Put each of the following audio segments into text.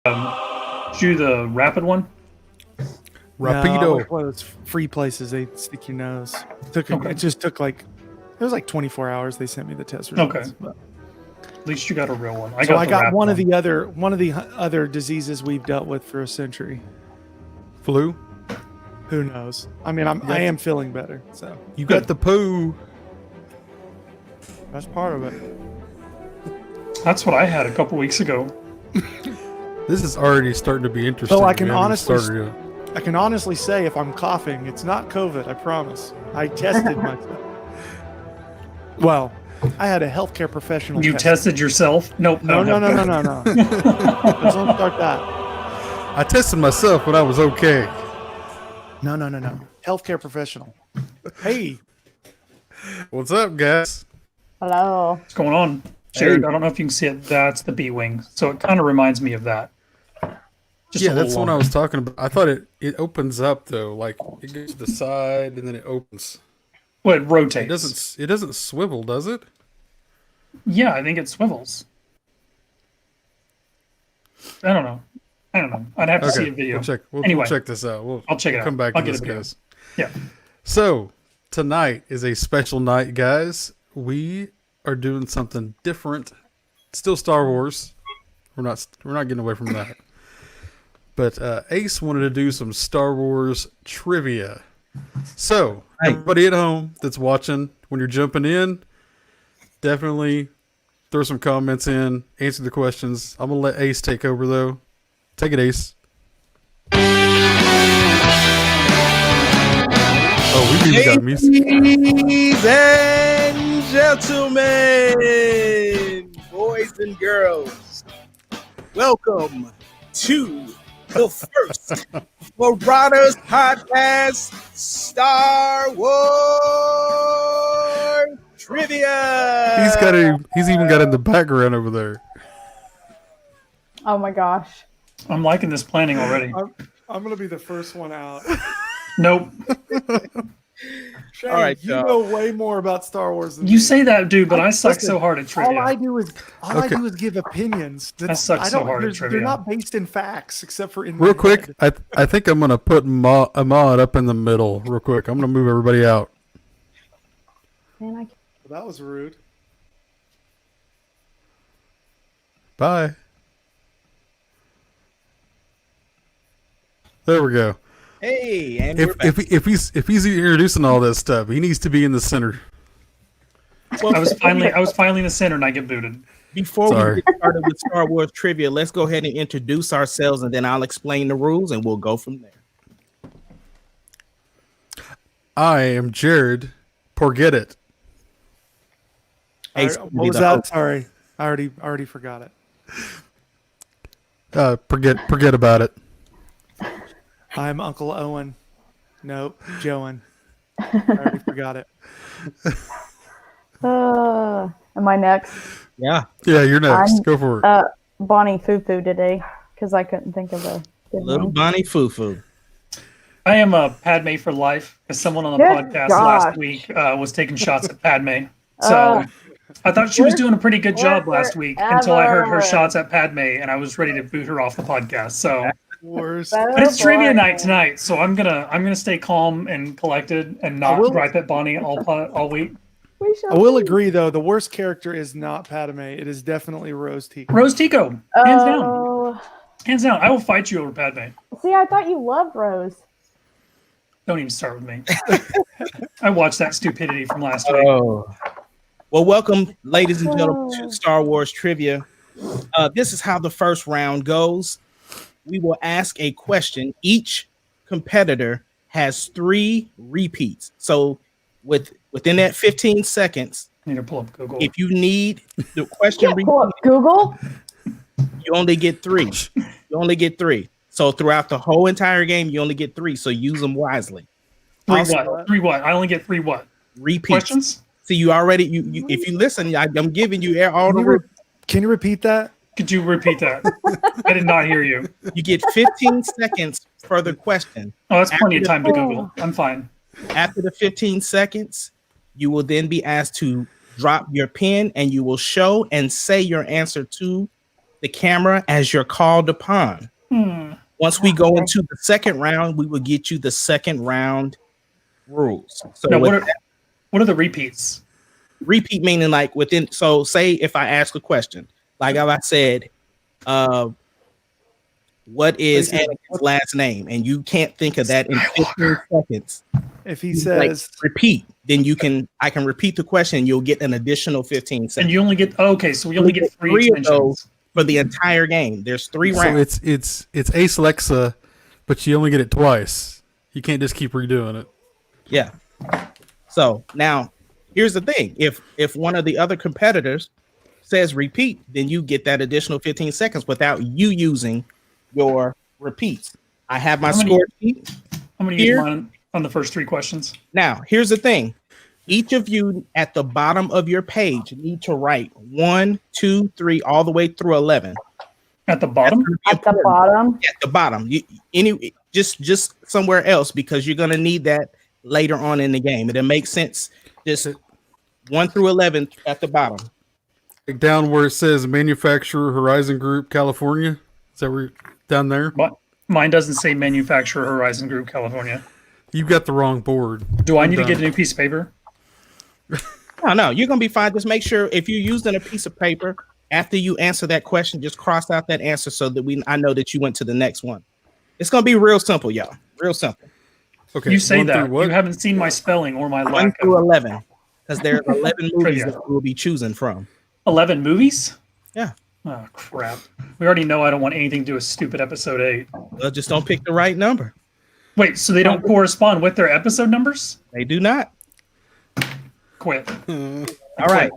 Do the rapid one? Rapido. No, one of those free places they stick your nose. Okay. It just took it was like 24 hours. They sent me the test Okay. results. But. At least you got a real one. I got one of the other diseases we've dealt with for a century. Flu. Who knows? I mean, I am feeling better. So You got the poo. that's part of it. That's what I had a couple weeks ago. This is already starting to be interesting. So I can We haven't honestly started yet. I can honestly say if I'm coughing, it's not COVID. I promise. I tested myself. Well, I had a healthcare professional. You tested yourself? Nope. No. Let's don't start that. I tested myself, but I was okay. No. Healthcare professional. Hey, What's up, guys? Hello. What's going on? Jared, I don't know if you can see it. That's the B-Wing. So it kind of reminds me of that. Just Yeah, a that's little what I longer. was talking about. I thought it opens up though, like it goes to the side and then it opens. Well, it rotates. It doesn't swivel, does it? Yeah, I think it swivels. I don't know. I'd have to see a video. We'll check this out. I'll check it we'll out. come back I'll to get this, a video. guys. Yeah. So tonight is a special night, guys. Are doing something different. Still Star Wars. We're not getting away from that. But Ace wanted to do some Star Wars trivia. So everybody at home that's watching, when you're jumping in, definitely throw some comments in, answer the questions. I'm gonna let Ace take over though. Take it, Ace. Oh, we've even got music. Ladies and gentlemen, boys and girls, welcome to the first Marauders podcast, Star Wars Trivia. He's even got it in the background over there. Oh my gosh. I'm liking this planning already. I'm gonna be the first one out. Nope. Shane, All right, you know way more about Star Wars than You me. say that, dude, but I suck Listen, so hard at trivia. All I do is give opinions. I suck so hard at They're trivia. not based in facts, except for in Real my quick, head. I think I'm gonna put Ahmad up in the middle. Real quick, I'm gonna move everybody out. Man, That was rude. Bye. There we go. Hey, and we're If back. he's introducing all this stuff, he needs to be in the center. Well, I was finally in the center and I get booted. before Sorry. we get started with Star Wars Trivia, let's go ahead and introduce ourselves, and then I'll explain the rules, and we'll go from there. I am Jared. Forget it. Ace, What was that? Sorry, I already forgot it. Forget about it. I'm Uncle Owen. Nope, Joan. I already forgot it. am I next? Yeah. Yeah, you're next. I'm- Go for it. Bonnie Fufu today because I couldn't think of a good Little name. Bonnie Fufu. I am a Padme for life because someone on the Good podcast gosh. last week was taking shots at Padme. So I thought she was doing a pretty good job last week until I heard her Ever. shots at Padme and I was ready to boot her off the podcast. So, Worst. but it's trivia night tonight, so I'm gonna stay calm and collected and not gripe at Bonnie all week. We shall I will see. agree, though. The worst character is not Padme. It is definitely Rose Tico. Rose Tico, hands down, Oh, hands down. I will fight you over Padme. see, I thought you loved Rose. Don't even start with me. I watched that stupidity from last week. Oh. Well, welcome, ladies and gentlemen, to Star Wars Trivia. This is how the first round goes. We will ask a question. Each competitor has 3 repeats. So within that 15 seconds, I need to pull up Google. if you need the question Can't pull up Google. you only get 3. You only get 3. So throughout the whole entire game, you only get 3. So use them wisely. Also, Three what? I only get 3 what? repeats. Questions? See, you already you if you listen, I'm giving you all the Can you repeat that? Could you repeat that? I did not hear you. you get 15 seconds for the question. Oh, that's plenty of time to Google. I'm fine. After the 15 seconds, you will then be asked to drop your pen and you will show and say your answer to the camera as you're called upon. Once we go into the second round, we will get you the second round rules. So now, what are the repeats? Repeat meaning like within. So say if I ask a question, like if I said, what is Anakin's last name? And you can't think of that in 15 seconds. If he Like, says repeat, then I can repeat the question. You'll get an additional 15 seconds. And you only get so we only get three of those extensions for the entire game. There's 3 rounds. So it's Ace Alexa, but you only get it twice. You can't just keep redoing it. Yeah. So now here's the thing. If one of the other competitors says repeat, then you get that additional 15 seconds without you using your repeats. I have my score sheet. I'm going to use mine on the first 3 questions. Now, here's the thing. Each of you at the bottom of your page need to write 1, 2, 3, all the way through 11. At the bottom? At the bottom? At the bottom. Just somewhere else, because you're going to need that later on in the game. It'll make sense. Just 1 through 11 at the bottom. Down where it says Manufacturer Horizon Group, California. Is that where down there? Mine doesn't say Manufacturer Horizon Group, California. You've got the wrong board. Do I need to get a new piece of paper? No, you're gonna be fine. Just make sure if you're using a piece of paper, after you answer that question, just cross out that answer so that I know that you went to the next one. It's gonna be real simple, y'all. Real simple. Okay. You say that. You haven't seen my spelling or my 1 lack through of 11, because there's 11 movies Trivia. that we'll be choosing from. 11 movies? Yeah. Oh, crap. We already know I don't want anything to do with stupid episode 8. Well, just don't pick the right number. Wait, so they don't correspond with their episode numbers? They do not. Quit. All right.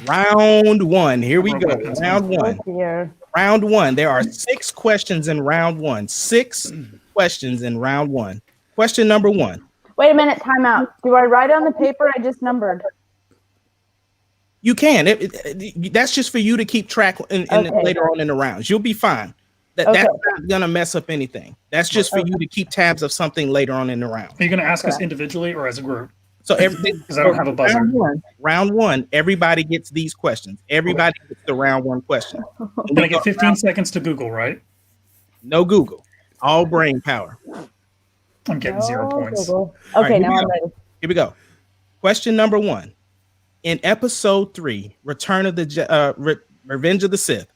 Round 1. Here we go. Round 1. Round 1. There are 6 questions in round 1. 6 questions in round 1. Question number 1. Wait a minute, time out. Do I write on the paper I just numbered? You can. That's just for you to keep track later on in the rounds. You'll be fine. That's not gonna mess up anything. That's just for you to keep tabs of something later on in the round. Are you gonna ask us individually or as a group? So everything, because I don't have a buzzer. Round one, everybody gets these questions. Everybody gets the round 1 question. Can I get 15 seconds to Google, right? No Google. All brain power. I'm getting 0 points. Okay, right, now I'm ready. Here we go. Question number 1. In episode 3, Revenge of the Sith,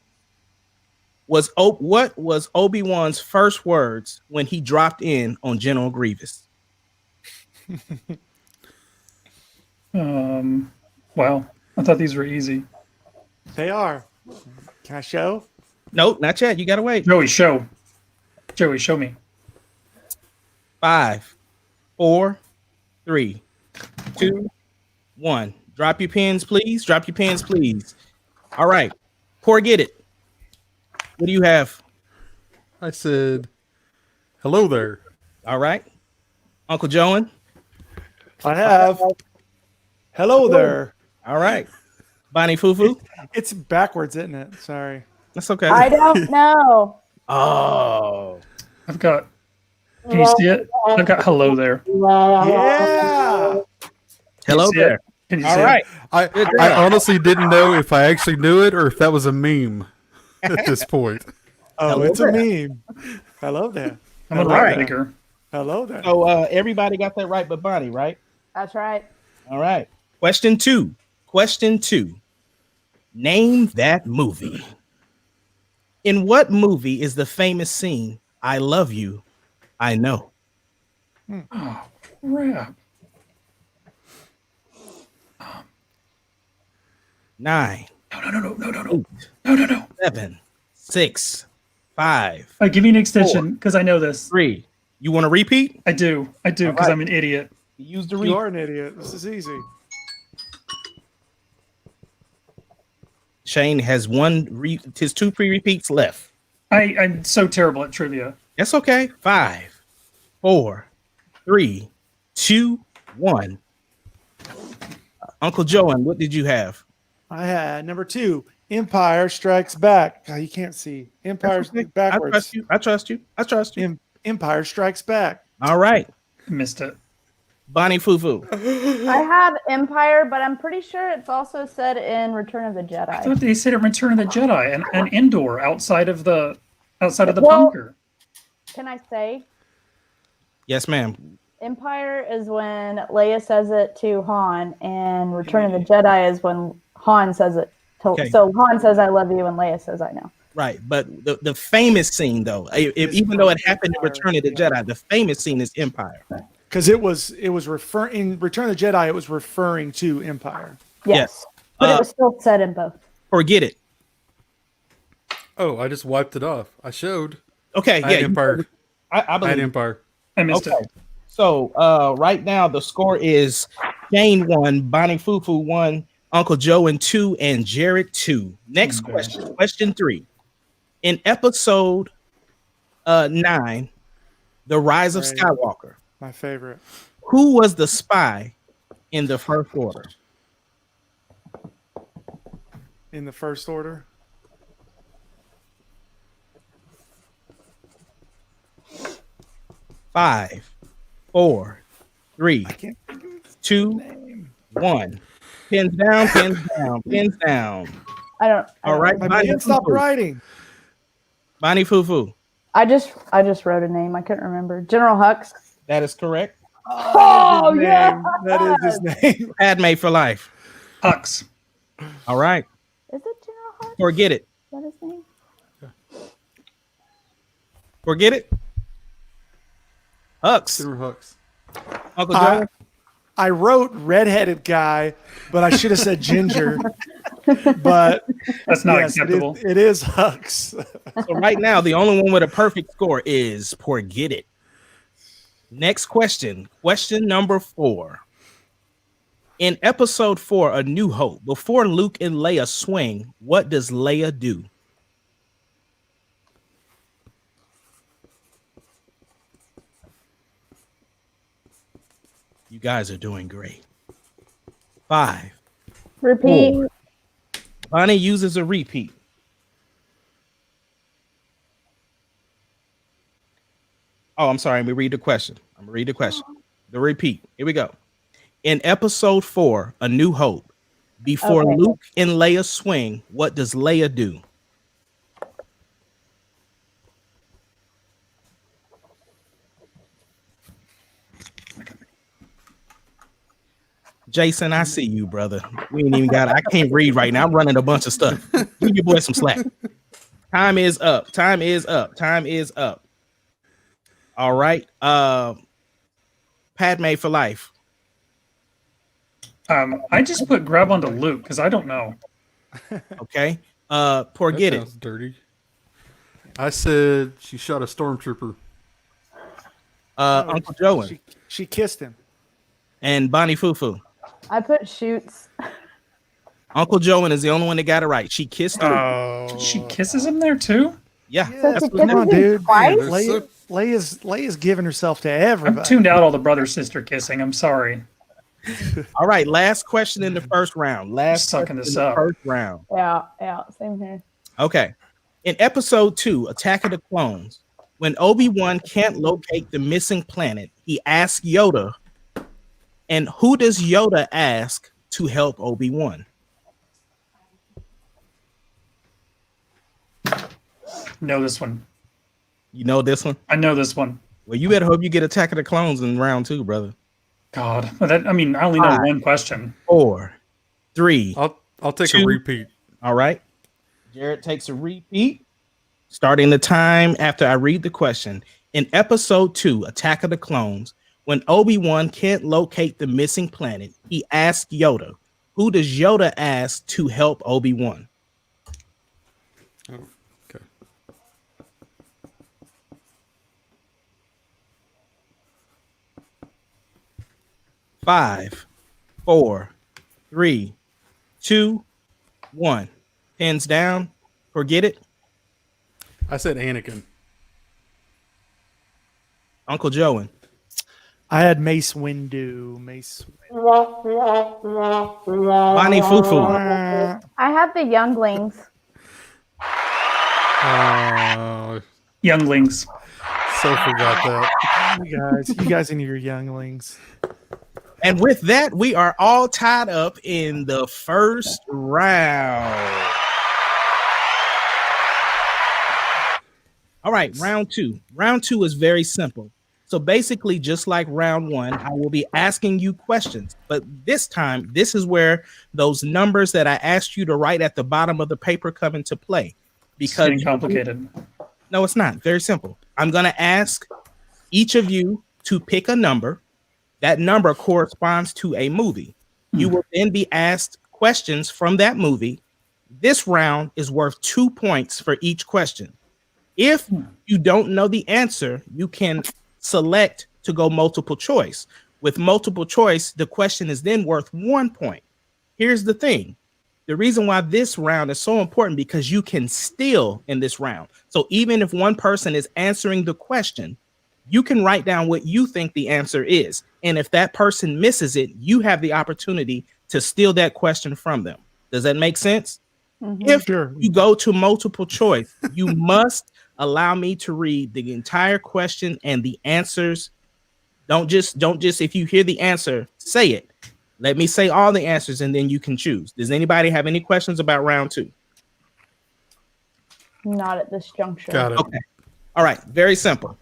what was Obi-Wan's first words when he dropped in on General Grievous? Wow. I thought these were easy. they are. Can I show? Nope, not yet. You gotta wait. Joey, show me. 5, 4, 3, 2, 1. Drop your pens, please. Drop your pens, please. All right. Poor get it. What do you have? I said, hello there. All right. Uncle Joan. I have. Hello there. All right. Bonnie Fufu. It's backwards, isn't it? Sorry. That's okay. I don't know. Oh. I've got. Can you see it? I've got hello there. Yeah. Hello there. It? Can you All see right. it? I honestly didn't know if I actually knew it or if that was a meme at this point. Oh, Hello it's there. a meme. Hello there. I'm gonna All write right. bigger. Hello there. So everybody got that right but Bonnie, right? That's right. All right. Question 2. Question 2. Name that movie. In what movie is the famous scene, I love you, I know? Oh, crap. 9, No. 7, 6, 5, Give me an extension because I know this. 3. You want to repeat? I do because right. I'm an idiot. Use the You repeat. are an idiot. This is easy. Shane has his 2 pre-repeats left. I'm so terrible at trivia. That's okay. 5, 4, 3, 2, 1. Uncle Joan, what did you have? I had number 2. Empire Strikes Back. God, you can't see. Empire backwards. I trust you. Empire Strikes Back. All right. I missed it. Bonnie Fufu. I have Empire, but I'm pretty sure it's also said in Return of the Jedi. I thought they said in Return of the Jedi, an indoor outside of the Well- bunker. Can I say? Yes, ma'am. Empire is when Leia says it to Han, and Return of the Jedi is when Han says it to. Okay. So Han says "I love you," and Leia says "I know." Right, but the famous scene though, even though it happened in Return of the Jedi, the famous scene is Empire. Because it was referring in Return of the Jedi, it was referring to Empire. Yes, but it was still said in both. Forget it. Oh, I just wiped it off. I showed. Okay, I had Empire. I I believe had Empire. I missed Okay. it. So right now the score is Jane 1, Bonnie Fufu 1, Uncle Joe and 2, and Jared 2. Next Okay. question. Question 3. In episode 9, The Rise of Right. Skywalker, My favorite. who was the spy in the First Order? In the First Order. Five, 4, 3, I can't. 2, 1. Pins down, pins down, pins down. I don't. All right, My Bonnie man stopped Fufu. writing. Bonnie Fufu. I just wrote a name. I couldn't remember. General Hux. That is correct. Oh, His yeah. name. That is his name. Padme for life. Hux. All right. Is it General Hux? Forget it. Is that his name? Forget it. Hux. General Hux. Uncle Joe. I wrote redheaded guy, but I should have said ginger. But That's not yes, acceptable. It is Hux. So right now, the only one with a perfect score is Forget It. Next question. Question number 4. In episode 4, A New Hope, before Luke and Leia swing, what does Leia do? You guys are doing great. 5. Repeat. 4. Bonnie uses a repeat. Oh, I'm sorry. Let me read the question. I'm gonna read the question. The repeat. Here we go. In episode 4, A New Hope, before Okay. Luke and Leia swing, what does Leia do? Jason, I see you, brother. We ain't even got. I can't read right now. I'm running a bunch of stuff. Give your boy some slack. Time is up. Time is up. Time is up. All right. Padme for life. I just put grab onto Luke because I don't know. Okay. That Forget it. sounds dirty. I said she shot a stormtrooper. Uncle Joe She kissed him. and Bonnie Fufu. I put shoots. Uncle Joan is the only one that got it right. She kissed him. Oh, She kisses him there too. Yeah. Yes, That's she what- come on, kisses him dude. twice? They're Leia's giving herself to I've everybody. tuned out all the brother sister kissing. I'm sorry. All right. Last question in the first round. Last Sucking question this in the up. first round. Yeah, same here. Okay. In episode 2, Attack of the Clones, when Obi-Wan can't locate the missing planet, he asks Yoda, and who does Yoda ask to help Obi-Wan? Know this one. You know this one? I know this one. Well, you better hope you get Attack of the Clones in round 2, brother. God, I only know Alright. one question. 4, 3. I'll take 2. a repeat. All right. Jared takes a repeat. Starting the time after I read the question. In episode 2, Attack of the Clones, when Obi-Wan can't locate the missing planet, he asks Yoda, who does Yoda ask to help Obi-Wan? Okay. 5, 4, 3, 2, 1. Pins down. Forget it. I said Anakin. Uncle Joan. I had Mace Windu. Mace. Bonnie Fufu. I have the younglings. Uh, Younglings. So forgot that. You guys and your younglings. And with that, we are all tied up in the first round. All right, round two. Round two is very simple. So basically, just like round one, I will be asking you questions. But this time, this is where those numbers that I asked you to write at the bottom of the paper come into play. It's Because getting complicated. no, it's not. Very simple. I'm going to ask each of you to pick a number. That number corresponds to a movie. You will then be asked questions from that movie. This round is worth 2 points for each question. If you don't know the answer, you can select to go multiple choice. With multiple choice, the question is then worth 1 point. Here's the thing. The reason why this round is so important because you can steal in this round. So even if one person is answering the question, you can write down what you think the answer is. And if that person misses it, you have the opportunity to steal that question from them. Does that make sense? Mm-hmm. If Sure. you go to multiple choice, you must allow me to read the entire question and the answers. Don't just if you hear the answer, say it. Let me say all the answers and then you can choose. Does anybody have any questions about round two? Not at this juncture. Got it. Okay. All right. Very simple.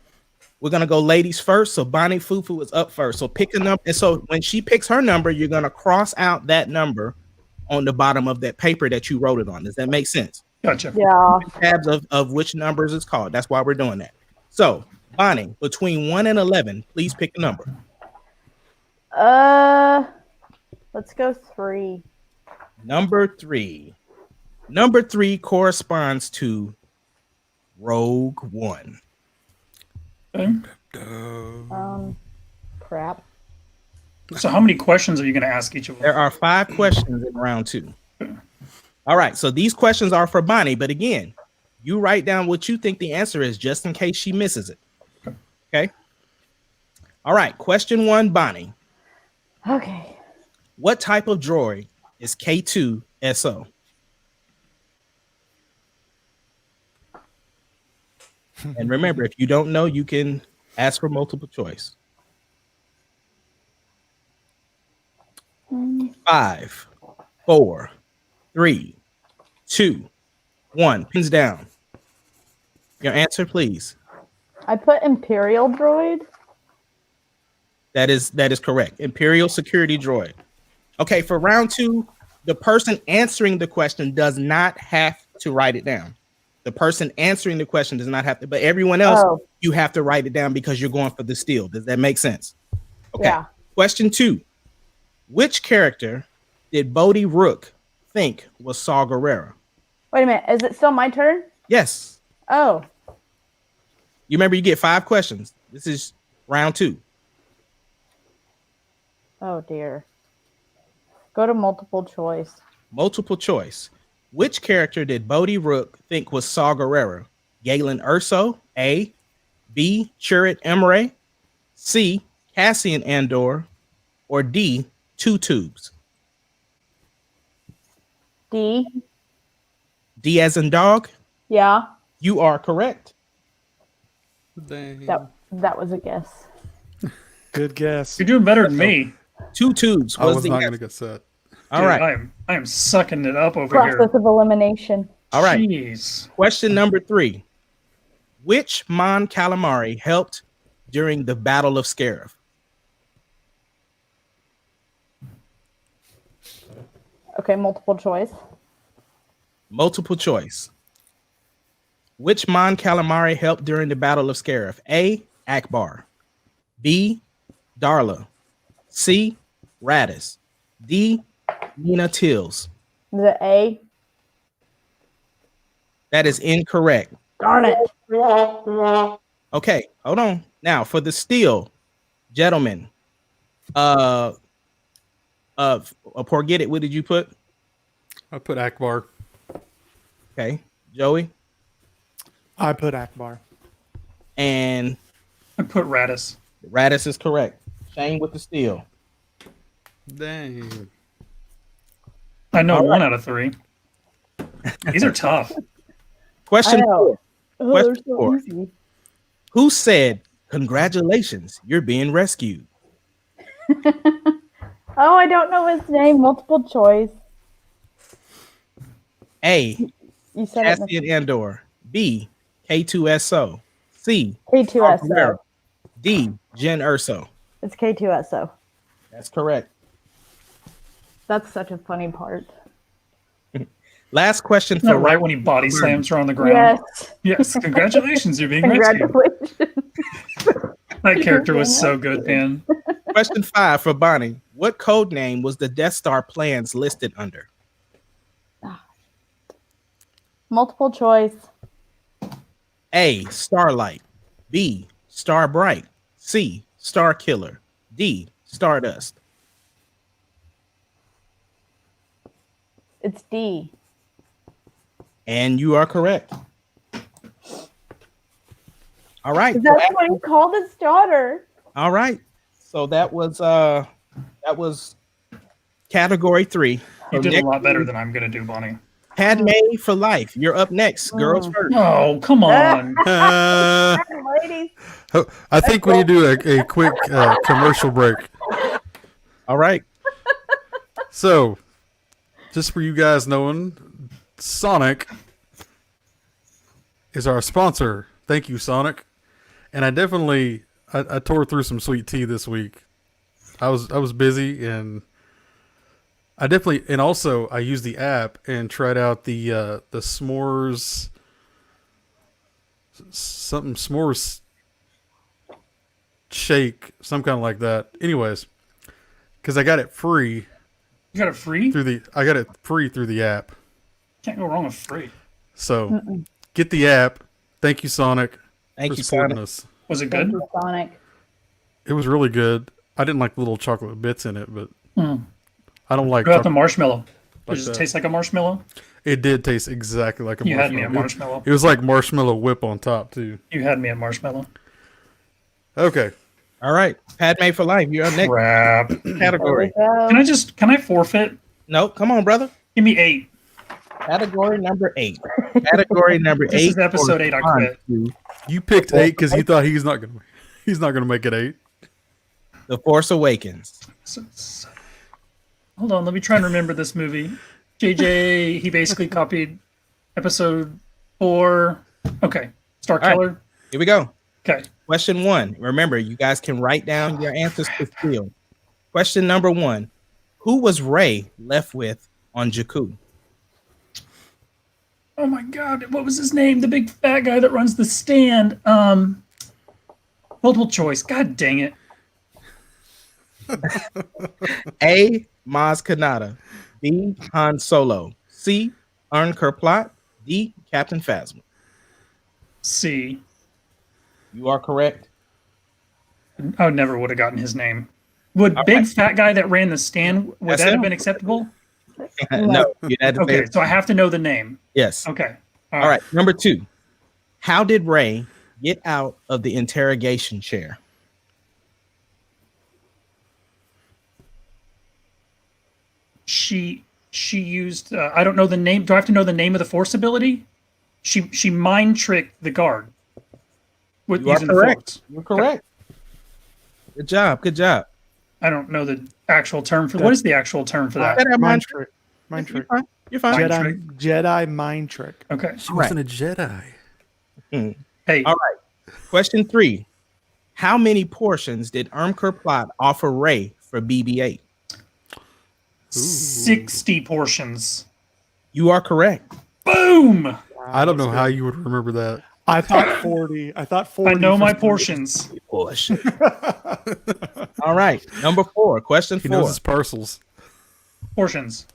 We're going to go ladies first. So Bonnie Fufu is up first. So pick a number. And so when she picks her number, you're going to cross out that number on the bottom of that paper that you wrote it on. Does that make sense? Gotcha. Yeah. Tabs of which numbers it's called. That's why we're doing that. So Bonnie, between 1 and 11, please pick a number. Let's go 3. Number 3. Number 3 corresponds to Rogue One. Okay. Crap. So how many questions are you going to ask each of There them? are 5 questions in round 2. All right, so these questions are for Bonnie, but again, you write down what you think the answer is just in case she misses it. Okay? All right, question 1, Bonnie. Okay. What type of droid is K2SO? And remember, if you don't know, you can ask for multiple choice. 5, 4, 3, 2, 1. Pins down. Your answer, please. I put Imperial droid. That is correct. Imperial security droid. Okay, for round 2, the person answering the question does not have to write it down. The person answering the question does not have to, but everyone else, you have to write it down because you're going for the steal. Does that make sense? Okay. Yeah. Question 2. Which character did Bodhi Rook think was Saw Gerrera? Wait a minute. Is it still my turn? Yes. Oh. You remember you get 5 questions. This is round 2. Oh dear. Go to multiple choice. Multiple choice. Which character did Bodhi Rook think was Saw Gerrera? Galen Erso, A, B, Chirrut Emre, C, Cassian Andor, or D, Two Tubes? D. D as in dog? Yeah. You are correct. Dang. That was a guess. Good guess. You're doing better than me. Two Tubes I was was the not answer. going to get set. All Dude, right. I am sucking it up over Process of elimination. All right. Jeez. Question number 3. Which Mon Calamari helped during the Battle of Scarif? Okay, multiple choice. Multiple choice. Which Mon Calamari helped during the Battle of Scarif? A, Akbar. B, Darla. C, Radis. D, Nina Tills. Is it A? That is incorrect. Darn it. Okay, hold on. Now for the steal, gentlemen. Forget it. What did you put? I put Akbar. Okay, Joey I put Akbar. and I put Radis. Radis is correct. Shane with the steal. Dang. I know All 1 out of 3. These are tough. Question I know. 4. Oh, Question they're so 4. easy. Who said, "Congratulations, you're being rescued"? Oh, I don't know his name. Multiple choice. A. You said it. Cassian Andor. B. K2SO. C. K2SO. D. Jen Urso. It's K2SO. That's correct. That's such a funny part. Last question Isn't that for right when he body slams her on the ground? Yes. Yes. Congratulations, you're being rescued. Congratulations. That character was so good, man. Question 5 for Bonnie. What code name was the Death Star plans listed under? Multiple choice. A. Starlight. B. Star Bright. C. Star Killer. D. Stardust. It's D. And you are correct. All right. That's what he called his daughter. All right. So that was category 3. You So did a next, lot better than I'm gonna do, Bonnie. Padme for life. You're up next. Girls first. Oh, come on. Ladies. I think we need to do a quick commercial break. All right. So, just for you guys knowing, Sonic is our sponsor. Thank you, Sonic. And I definitely I tore through some sweet tea this week. I was busy, and I definitely, and also I used the app and tried out the s'mores, something s'mores shake, some kind of like that. Anyways, because I got it free. You got it free? I got it free through the app. Can't go wrong with free. So get the app. Thank you, Sonic. Thank for you, supporting Sonic. us. Was it Thank good? you, Sonic. It was really good. I didn't like the little chocolate bits in it, but I don't like What about the chocolate. marshmallow? Like Does it that. taste like a marshmallow? It did taste exactly like a You had me marshmallow. at marshmallow. It was like marshmallow whip on top too. You had me at marshmallow. Okay. All right. Padme for life. You're up next. Crap. Category. There we go. Can I forfeit? No, come on, brother. Give me 8. Category number 8. Category number 8. This is episode 8, I quit. You picked 8 because you thought he's not gonna make it 8. The Force Awakens. Hold on, let me try and remember this movie. JJ, he basically copied episode 4. Okay. Star All right. Killer. Here we go. Okay. Question 1. Remember, you guys can write down your answers to steal. Question number 1. Who was Rey left with on Jakku? Oh my god, what was his name? The big fat guy that runs the stand. Multiple choice. God dang it. A. Maz Kanata. B. Han Solo. C. Arn Kerplot. D. Captain Phasma. C. You are correct. I never would have gotten his name. Would big fat guy that ran the stand, would That's that have him. been acceptable? No, you had to say Okay, so I have to know the name. yes. Okay. All right. Number 2. How did Rey get out of the interrogation chair? She used I don't know the name. Do I have to know the name of the force ability? She mind tricked the guard with You are using the correct. force. You're correct. Good job. Good job. I don't know the actual term for what is the actual term for that? Jedi Mind trick. Mind You're trick. fine. You're fine. Mind Jedi mind trick. Okay. She wasn't a Jedi. Hey, All right. Question 3. How many portions did Kerplot offer Rey for BB-8? 60 portions. You are correct. Boom! I don't know how you would remember that. I thought 40. I thought 40. I know for my some portions. Portion. All right. Number 4. Question He 4. knows his parcels. Portions.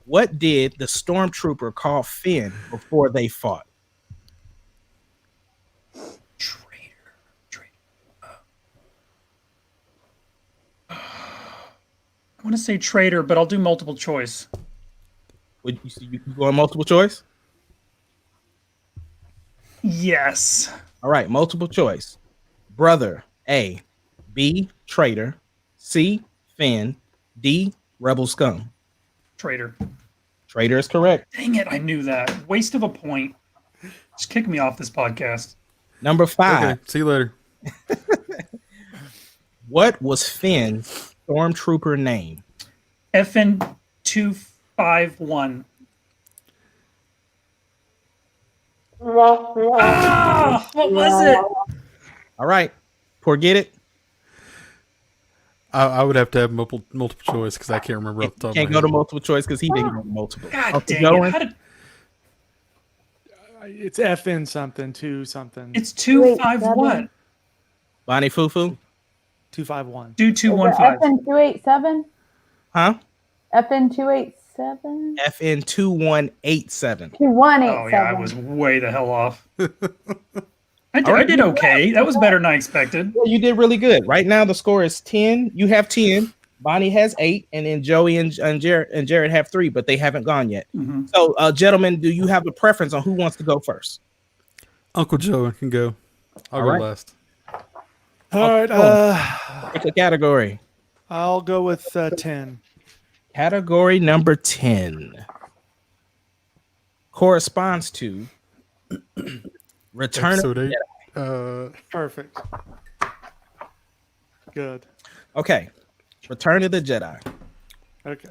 What did the stormtrooper call Finn before they fought? Traitor. I want to say traitor, but I'll do multiple choice. Would you go on multiple choice? Yes. All right, multiple choice. Brother, A. B. Traitor. C. Finn. D. Rebel scum. Traitor. Traitor is correct. Dang it, I knew that. Waste of a point. Just kick me off this podcast. Number 5. Okay, see you later. What was Finn's stormtrooper name? FN251. Ah, what was it? All right. Forget it. I would have to have multiple choice because I can't remember off the top Can't of go my to head. multiple choice because he didn't go to multiple. God Okay, dang Joey? it. How did, It's FN something, 2 something, it's 2-5 what? Bonnie Fufu? 251. Do Is it 215. FN287? Huh? FN287? FN 2187. 2187. Oh yeah, I was way the hell off. I All right. did okay. That was better than I expected. Well, you did really good. Right now, the score is 10. You have 10. Bonnie has 8, and then Joey and Jared have 3, but they haven't gone yet. Mm-hmm. So, gentlemen, do you have a preference on who wants to go first? Uncle Joe can go. I'll All go right. last. All right. Pick a category. I'll go with 10. Category number 10 corresponds to Return of Episode the 8. Jedi. Perfect. Good. Okay. Return of the Jedi. Okay.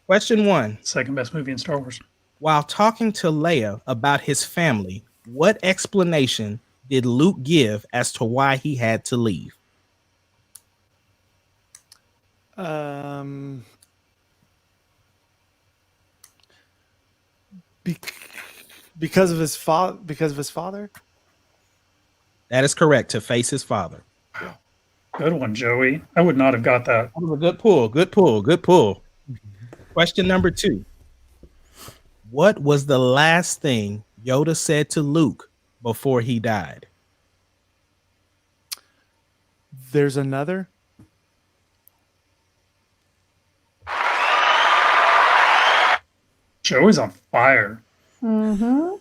Question 1. Second best movie in Star Wars. While talking to Leia about his family, what explanation did Luke give as to why he had to leave? Because of his father. That is correct, to face his father. Good one, Joey. I would not have got that. That was a good pull. Good pull. Good pull. Question number 2. What was the last thing Yoda said to Luke before he died? There's another. Joey's on fire. Mm-hmm.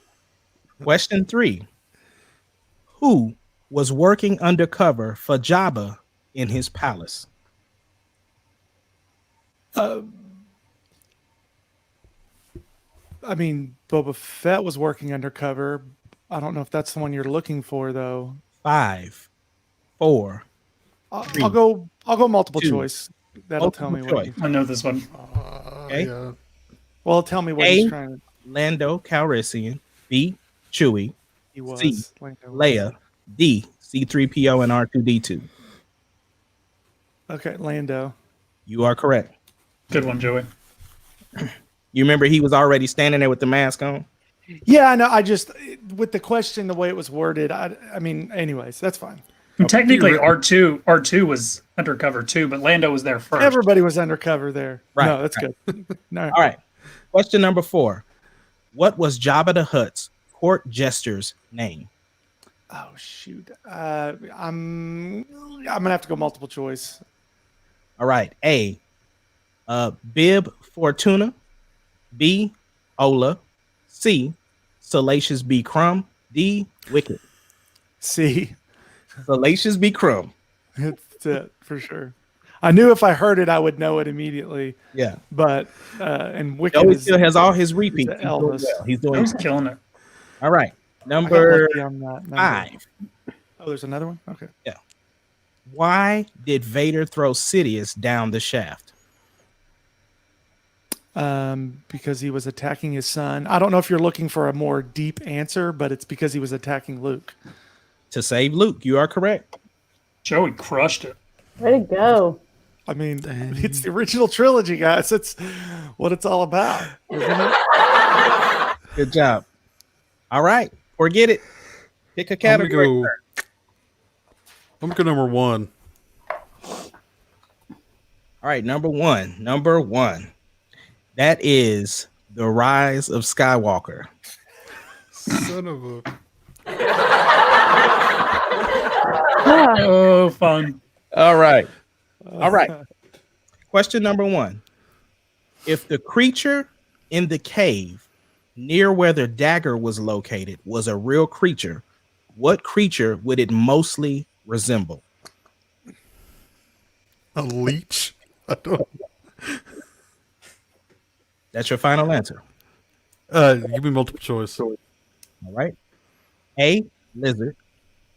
Question 3. Who was working undercover for Jabba in his palace? I mean, Boba Fett was working undercover. I don't know if that's the one you're looking for, though. 5, 4. I'll go multiple 2. choice. That'll tell me Multiple what. choice. I know this one. Okay. Yeah. Well, tell me what A. he's trying to. Lando Calrissian. B. Chewie. He was. C. Lando was. Leia. D. C-3PO and R2-D2. Okay, Lando. You are correct. Good one, Joey. You remember he was already standing there with the mask on? Yeah, I know. I just with the question, the way it was worded. I mean, anyways, that's fine. And technically, R2 was undercover too, but Lando was there first. Everybody was undercover there. Right, No, that's good. No. All right. Question number 4. What was Jabba the Hutt's court jester's name? Oh shoot. I'm gonna have to go multiple choice. All right. A. Bib Fortuna. B. Ola. C. Salacious B. Crumb. D. Wicked. See, Salacious B. Crumb. that's it for sure. I knew if I heard it, I would know it immediately. Yeah. But and Wicked Joey is still has all his repeats. the He's doing Elvis. well. He's I doing was killing it. all right. I got Number lucky on that number. 5. Oh, there's another one. Okay. Why did Vader throw Sidious down the shaft? Because he was attacking his son. I don't know if you're looking for a more deep answer, but it's because he was attacking Luke. To save Luke. You are correct. Joey crushed it. Way to go. I mean, it's the original trilogy, guys. That's what it's all about, isn't it? Good job. All right. Forget it. Pick a category. I'm gonna go number 1. All right. Number one. That is The Rise of Skywalker. Son of a. Oh, fun. All right. Question number 1. If the creature in the cave near where the dagger was located was a real creature, what creature would it mostly resemble? A leech? I don't. That's your final answer. Give me multiple choice. All right. A. lizard,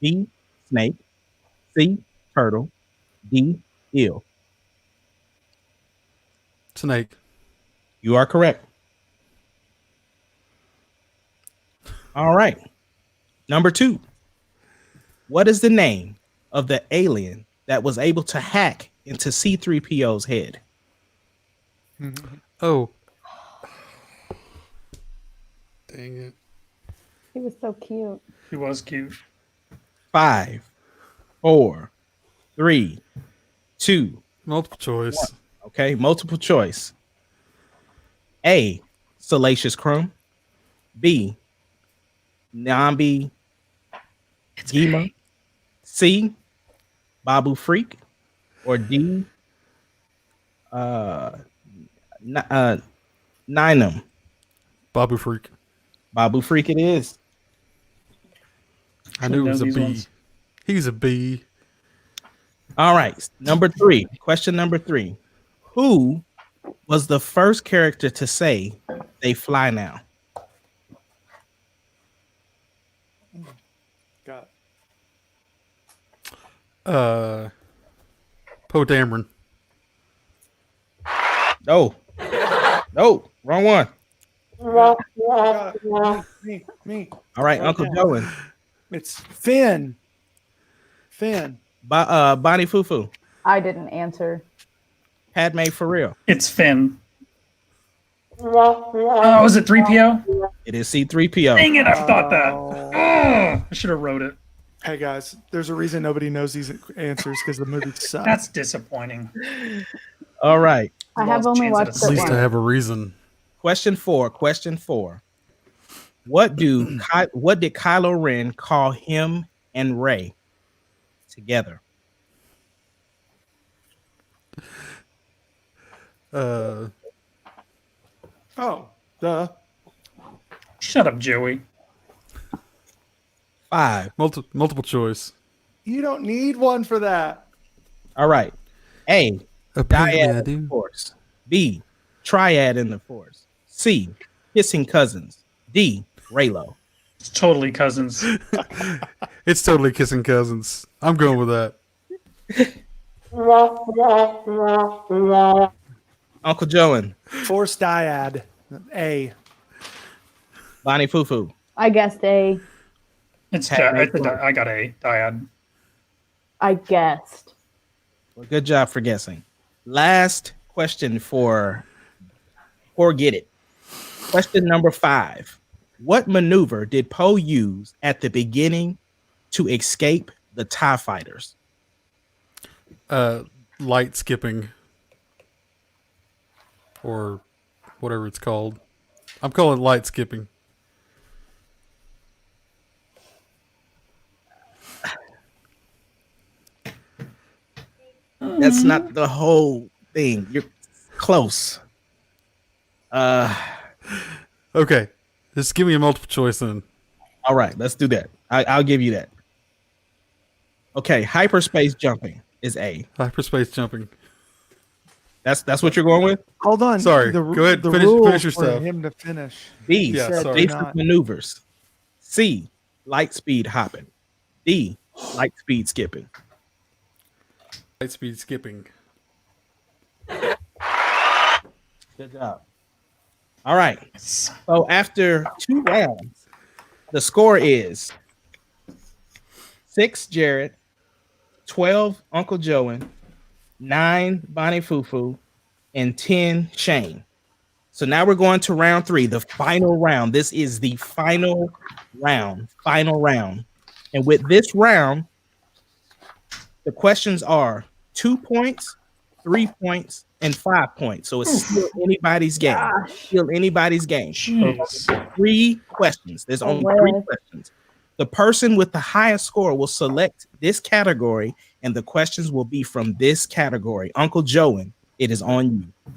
B, snake, C, turtle, D, eel. Snake. You are correct. All right. Number 2. What is the name of the alien that was able to hack into C3PO's head? Oh. Dang it. He was so cute. He was cute. 5, 4, 3, 2. Multiple choice. Okay, multiple choice. A, Salacious Crumb. B, Nambi Gima. C, Babu Freak. Or D, Ninum. Babu Freak. Babu Freak it is. I knew it was a These B. ones. He's a B. All right, number 3. Question number 3. Who was the first character to say they fly now? Got Poe Dameron. No. No, wrong one. me. All right, Uncle Joe. It's Finn. Finn. Bonnie Fufu. I didn't answer. Padme for real. It's Finn. Oh, was it 3PO? It is C3PO. Dang it, I thought that. Oh, I should have wrote it. Hey guys, there's a reason nobody knows these answers because the movie sucks. That's disappointing. All right. I have Lost only chance at watched a At it least I once. have a reason. Question 4. What did Kylo Ren call him and Rey together? Oh, duh. Shut up, Joey. 5. Multiple choice. You don't need one for that. All right. A, Apparently I dyad in the do. Force. B, triad in the Force. C, kissing cousins. D, Raylo. It's totally cousins. It's totally kissing cousins. I'm going with that. Uncle Joan, Force dyad. A. Bonnie Fufu. I guessed A. It's Hey, I got a dyad. I guessed. Well, good job for guessing. Last question for Get It. Question number 5. What maneuver did Poe use at the beginning to escape the TIE fighters? Light skipping. Or whatever it's called. I'm calling it light skipping. That's not the whole thing. You're close. Okay. Just give me a multiple choice then. All right, let's do that. I'll give you that. Okay, hyperspace jumping is A. Hyperspace jumping. That's what you're going with? Hold on. Sorry. Go ahead, The finish rules your for stuff. him to finish. B, Yeah, said sorry. basic not. maneuvers. C, light speed hopping. D, light speed skipping. Light speed skipping. Good job. All right. So after 2 rounds, the score is 6 Jared, 12 Uncle Joan, 9 Bonnie Fufu, and 10 Shane. So now we're going to round 3, the final round. This is the final round. And with this round, the questions are 2 points, 3 points, and 5 points. So it's still anybody's game. Still anybody's game. Jeez. 3 questions. There's only 3 questions. The person with the highest score will select this category, and the questions will be from this category. Uncle Joan, it is on you.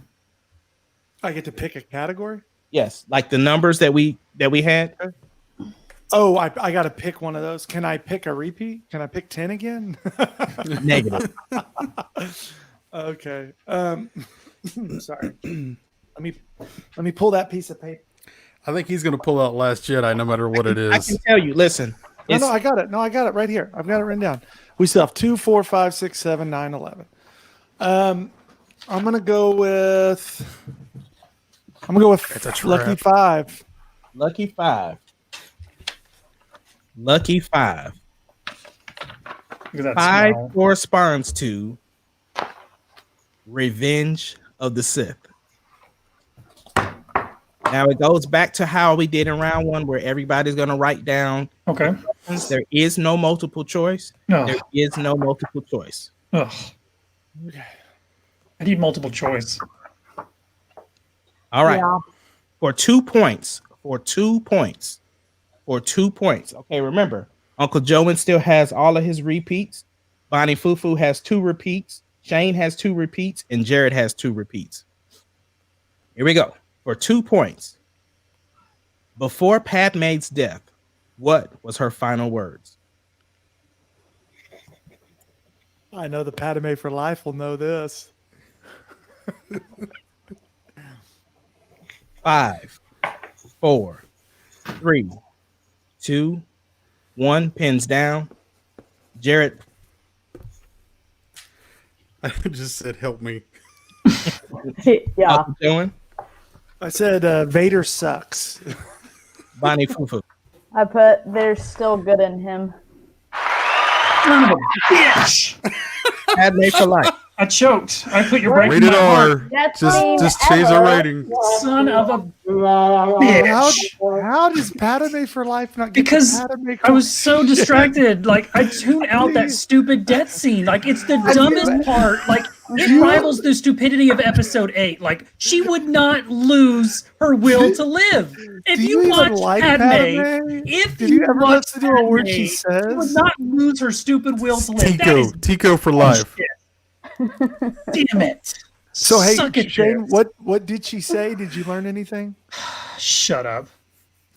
I get to pick a category? Yes, like the numbers that we had. Oh, I got to pick one of those. Can I pick a repeat? Can I pick 10 again? Negative. Okay. Sorry. Let me pull that piece of paper. I think he's going to pull out Last Jedi no matter what it I is. can tell you. Listen, No, I got it. No, I got it right here. I've got it written down. We still have 2, 4, 5, 6, 7, 9, 11. I'm gonna go with. It's a Lucky trap. 5. Lucky 5. Lucky 5. Look at that 5 smile. corresponds to Revenge of the Sith. Now it goes back to how we did in round 1, where everybody's going to write down. Okay. There is no multiple choice. Ugh. There is no multiple choice. Ugh. I need multiple choice. All right. Yeah. For 2 points. For 2 points. For 2 points. Okay, remember, Uncle Joey still has all of his repeats. Bonnie Fufu has 2 repeats. Shane has 2 repeats. And Jared has 2 repeats. Here we go. For 2 points. Before Padme's death, what was her final words? I know the Padme for life will know this. 5, 4, 3, 2, 1. Pins down. Jared. I just said, "Help me." Yeah. Uncle Joey. I said Vader sucks. Bonnie Fufu. I put there's still good in him. Son of a bitch! Padme for life. I choked. I put your break in Rated my heart. R. That's Just mean change the ever. rating. Son of a How, bitch. how does Padme for life not get Because the Padme I was so distracted. Like, I tuned out that stupid death scene. Like, it's the dumbest part. Like, it rivals the stupidity of episode 8. Like, she would not lose her will to live. If Do you you even watch like Padme, Padme? if Did you ever watch listen to a word Padme, she she would says? not lose her stupid will to live. That Tico. is Tico for life. bullshit. Damn it. So hey, Suck it, Shane, this. what did she say? Did you learn anything? Shut up.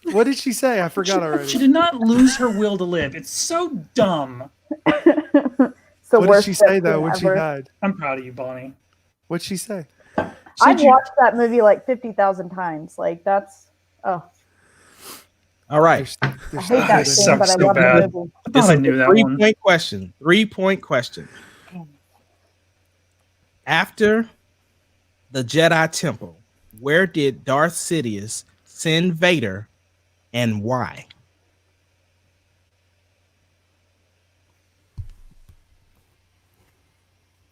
What did she say? I forgot She already. did not lose her will to live. It's so dumb. It's the What did worst she say death though scene when she ever. died? I'm proud of you, Bonnie. What'd she say? I've you- watched that movie like 50,000 times. Like that's All right. I hate This that scene, but I sucks so love bad. the movie. I This thought I is knew a that one. 3-point question. 3-point question. After the Jedi Temple, where did Darth Sidious send Vader and why?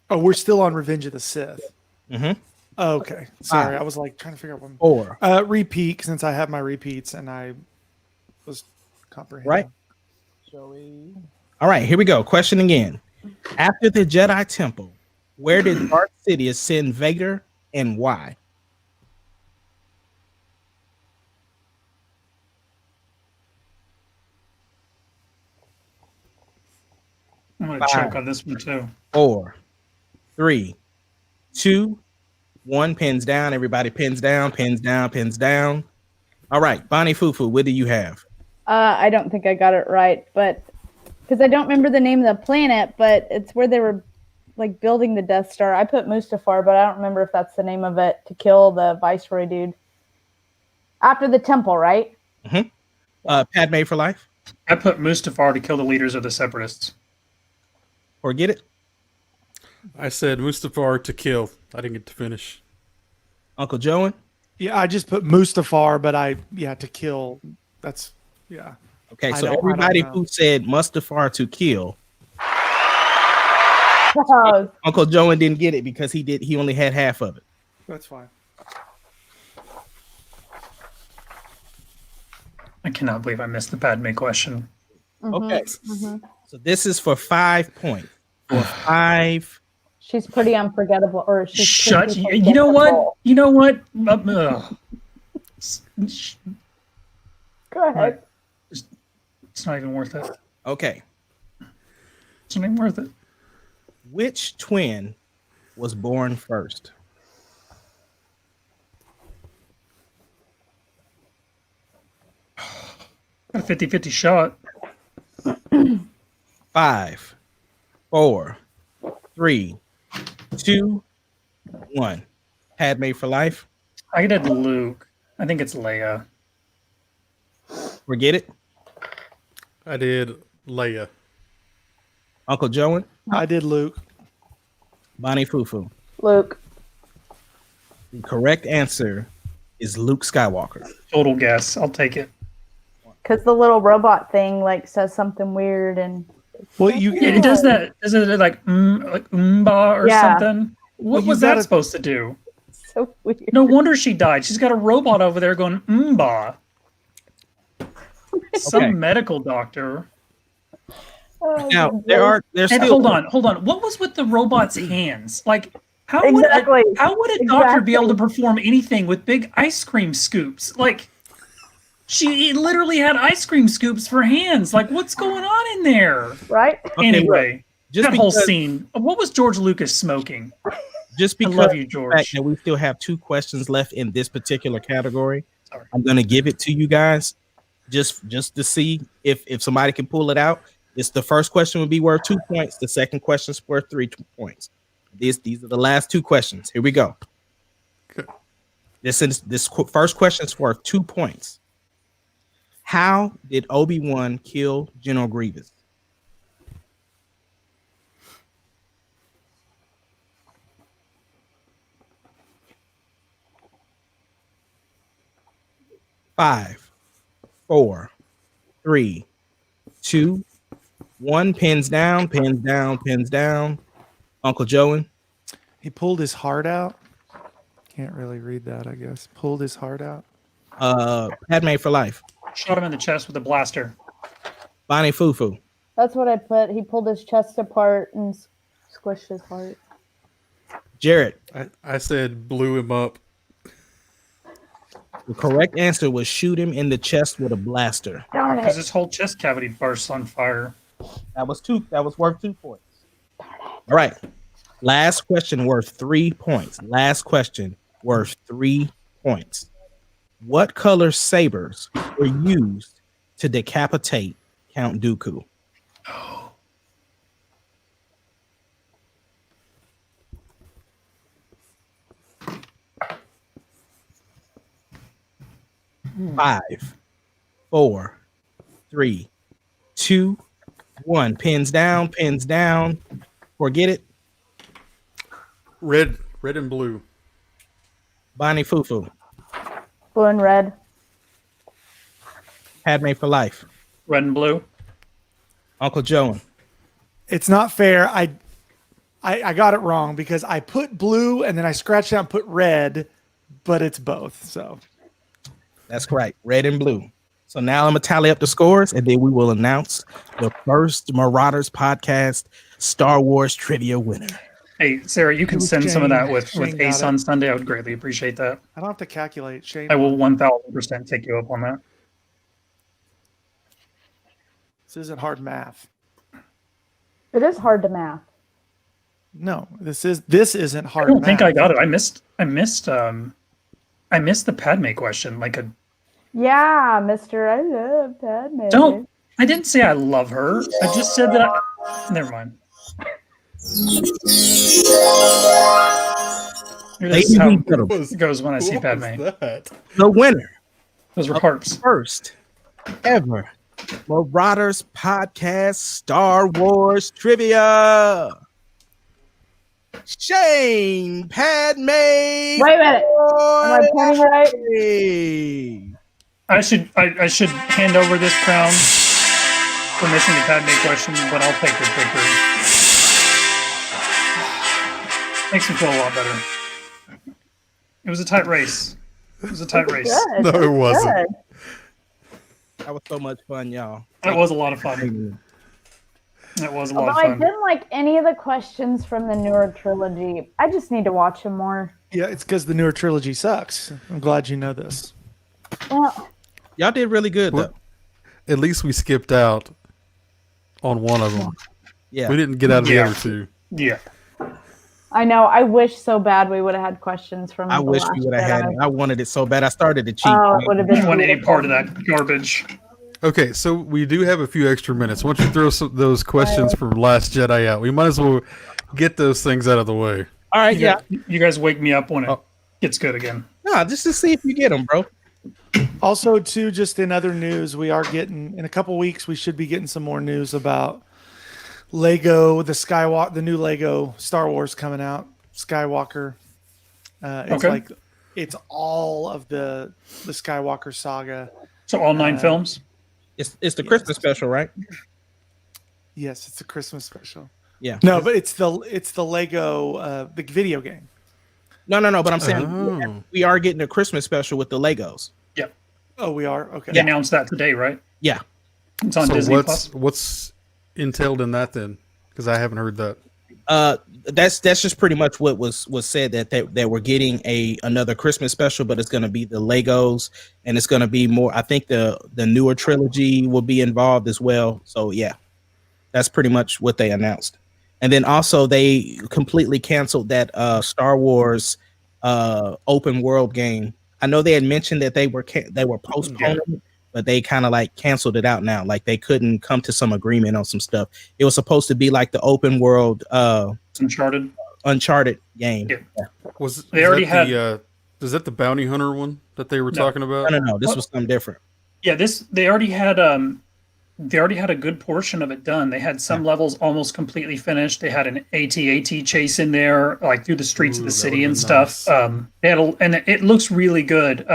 Oh, we're still on Revenge of the Sith. Mm-hmm. Oh, okay. Sorry, I was like trying to figure out one. 4. Repeat, since I have my repeats and I was comprehending. Right. All right, here we go. Question again. After the Jedi Temple, where did Darth Sidious send Vader and why? I'm going to choke on this one, too. 4, 3, 2, 1. Pins down. Everybody pins down, pins down, pins down. All right, Bonnie Fufu, what do you have? I don't think I got it right, but because I don't remember the name of the planet, but it's where they were like building the Death Star. I put Mustafar, but I don't remember if that's the name of it to kill the Viceroy dude. After the temple, right? Padme for life? I put Mustafar to kill the leaders of the Separatists. Or get it? I said Mustafar to kill. I didn't get to finish. Uncle Joey? Yeah, I just put Mustafar, but to kill. That's yeah. Okay, I so don't everybody know. who said Mustafar to kill, Oh, Uncle Joey didn't get it because he only had half of it. That's fine. I cannot believe I missed the Padme question. Okay. So this is for 5 points. For 5. she's pretty unforgettable. Or she's Shut pretty you. You know what? forgettable. You know what? Ugh. Go ahead. It's not even worth it. Okay. It's not even worth it. Which twin was born first? Got a 50-50 shot. 5, 4, 3, 2, 1. Padme for life. I did Luke. I think it's Leia. Forget it. I did Leia. Uncle Joe, I did Luke. Bonnie Fufu. Luke. The correct answer is Luke Skywalker. Total guess. I'll take it. Because the little robot thing like says something weird and Well, Yeah, it does that. Does it like Mba or Yeah. something? What you was that gotta- supposed to do? so weird. No wonder she died. She's got a robot over there going Mba. Some Okay. medical doctor. Oh, Now goodness. there's And still hold on. What was with the robot's hands? Like, how would Exactly. a doctor be able to perform anything with big ice cream scoops? Like, she literally had ice cream scoops for hands. Like, what's going on in there? Right? Okay, Anyway, just that whole because- scene. What was George Lucas smoking? just I because love you, of the George. fact that we still have 2 questions left in this particular category, Sorry. I'm gonna give it to you guys just to see if somebody can pull it out. It's the first question would be worth 2 points. The second question is worth 3 points. These are the last 2 questions. Here we go. Okay. First question is worth 2 points. How did Obi-Wan kill General Grievous? Five, 4, 3, 2, 1. Pins down, pins down, pins down. Uncle Joey. He pulled his heart out. Can't really read that, I guess. Pulled his heart out. Padme for life. Shot him in the chest with a blaster. Bonnie Fufu. That's what I put. He pulled his chest apart and squished his heart. Jared. I said blew him up. The correct answer was shoot him in the chest with a blaster. Darn Because it. his whole chest cavity bursts on fire. That was worth 2 points. All right. Last question worth 3 points. Last question worth 3 points. What color sabers were used to decapitate Count Dooku? Five, 4, 3, 2, 1. Pins down, pins down. Forget it. Red and blue. Bonnie Fufu. Blue and red. Padme for life. Red and blue. Uncle Joe. It's not fair. I got it wrong because I put blue and then I scratched out and put red, but it's both. So That's right. Red and blue. So now I'm going to tally up the scores and then we will announce the first Marauders podcast Star Wars trivia winner. Hey, Sarah, you can It was send some of that with Shane got Ace it. on Sunday. I would greatly appreciate that. I don't have to calculate. Shane, I will 1000% take you up on that. this isn't hard math. It is hard to math. No, this isn't I hard don't math. think I got it. I missed the Padme question. Like Yeah, Mr. I love Padme. don't. I didn't say I love her. I just said that. Never mind. This Ladies is how and gentlemen, it goes when I see What Padme. was that? the winner Those were harps. first ever Marauders podcast Star Wars trivia. Shane Padme. Wait a minute. Am I pointing right? Hey. I should hand over this crown for missing the Padme question, but I'll take this victory. Makes me feel a lot better. It was a tight race. It was a tight race. Good. No, it wasn't. Good. That was so much fun, y'all. That was a lot of fun. That was a lot Although of I fun. didn't like any of the questions from the newer trilogy. I just need to watch them more. Yeah, it's because the newer trilogy sucks. I'm glad you know this. Well, Y'all did really good, though. What? At least we skipped out on one of them. Yeah. We didn't get out of the Yeah. other two. Yeah. I know. I wish so bad we would have had questions from. I the wish we Last would have had Jedi. it. I wanted it so bad. I started to cheat. Oh, it would have been. You want any beautiful. part of that garbage? Okay, so we do have a few extra minutes. Why don't you throw those questions from Last Jedi out? We might as well get those things out of the way. All right, yeah. You guys wake me up when it Oh. gets good again. No, just to see if you get them, bro. Also, too, just in other news, we are getting in a couple weeks. We should be getting some more news about Lego, the new Lego Star Wars coming out, Skywalker. It's Okay. like it's all of the Skywalker saga. So all 9 films. It's the Christmas special, right? Yes, it's a Christmas special. Yeah. No, but it's the Lego the video game. No. But I'm saying we are getting a Christmas special with the Legos. Yep. Oh, we are? Okay. They announced that today, right? Yeah. It's on So Disney Plus. what's entailed in that then? Because I haven't heard that. That's just pretty much what was said, that we're getting another Christmas special, but it's going to be the Legos, and it's going to be more. I think the newer trilogy will be involved as well. So yeah, that's pretty much what they announced. And then also they completely canceled that Star Wars open world game. I know they had mentioned that they were postponing it, but they kind of like canceled it out now. Like they couldn't come to some agreement on some stuff. It was supposed to be like the open world Uncharted game. Yeah. Was They already that had- is that the bounty hunter one that they were talking about? No. This was something different. Yeah, they already had a good portion of it done. They had some levels almost completely finished. They had an AT-AT chase in there, like through the streets of the that city would've and been stuff. nice. And it looks really good.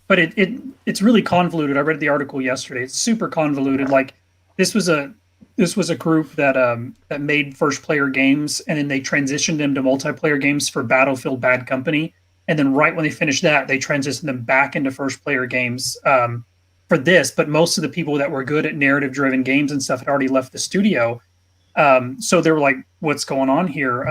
But it's really convoluted. I read the article yesterday. It's super convoluted. Like this was a group that made first player games, and then they transitioned them to multiplayer games for Battlefield Bad Company. And then right when they finished that, they transitioned them back into first player games for this. But most of the people that were good at narrative driven games and stuff had already left the studio. So they were like, what's going on here?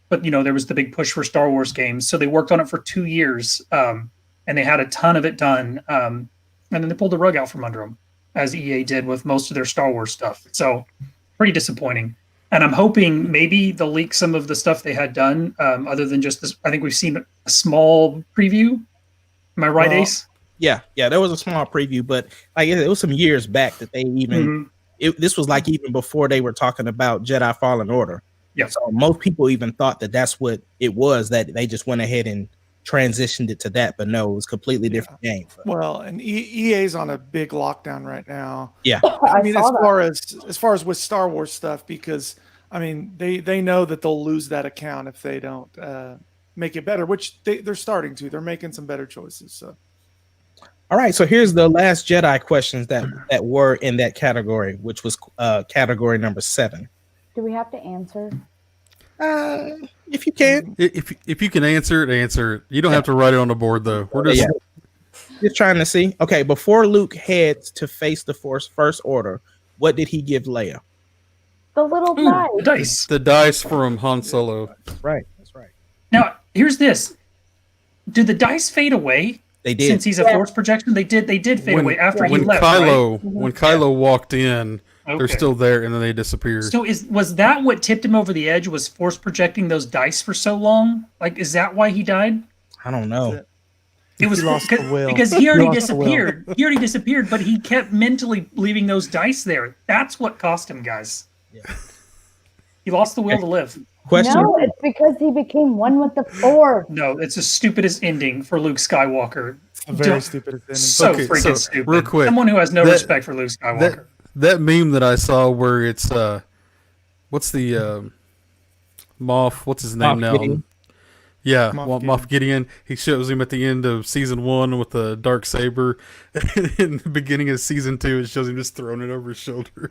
But there was the big push for Star Wars games. So they worked on it for 2 years. And they had a ton of it done. And then they pulled the rug out from under them, as EA did with most of their Star Wars stuff. So pretty disappointing. And I'm hoping maybe they'll leak some of the stuff they had done, other than just this. I think we've seen a small preview. Am I right, Well, Ace? Yeah, there was a small preview, but like it was some years back that they even this was like even before they were talking about Jedi Fallen Order. Yeah. So most people even thought that that's what it was, that they just went ahead and transitioned it to that, but no, it was a completely different game. Well, and EA's on a big lockdown right now. Yeah. I mean, saw that. as far as with Star Wars stuff, because I mean, they know that they'll lose that account if they don't make it better, which they're starting to. They're making some better choices. So, All right, so here's the last Jedi questions that were in that category, which was category number 7. Do we have to answer? If you can, If you can answer it. You don't have to write it on the board though. We're just just trying to see. Okay, before Luke heads to face the Force First Order, what did he give Leia? The little Ooh, dice. the dice. the dice from Han Solo. That's right. Now, here's this. Did the dice fade away? They did. Since he's a force projection, they did fade away after he left, right? When Kylo walked in, they're Okay. still there, and then they disappeared. So was that what tipped him over the edge? Was force projecting those dice for so long? Like, is that why he died? I don't know. It was lost the will. because he already lost the will. disappeared. He already disappeared, but he kept mentally leaving those dice there. That's what cost him, guys. Yeah. He lost the will to live. Question. No, it's because he became one with the Force. No, it's the stupidest ending for Luke Skywalker. it's a very Don't- stupid ending. So Okay, freaking so, stupid. real quick, Someone who has no that- respect for Luke Skywalker. That meme that I saw where it's what's the Moff? What's his name Moff now? Gideon. Yeah, Moff Moff Gideon. He shows him at the end of season 1 with the dark saber. In the beginning of season 2, it shows him just throwing it over his shoulder.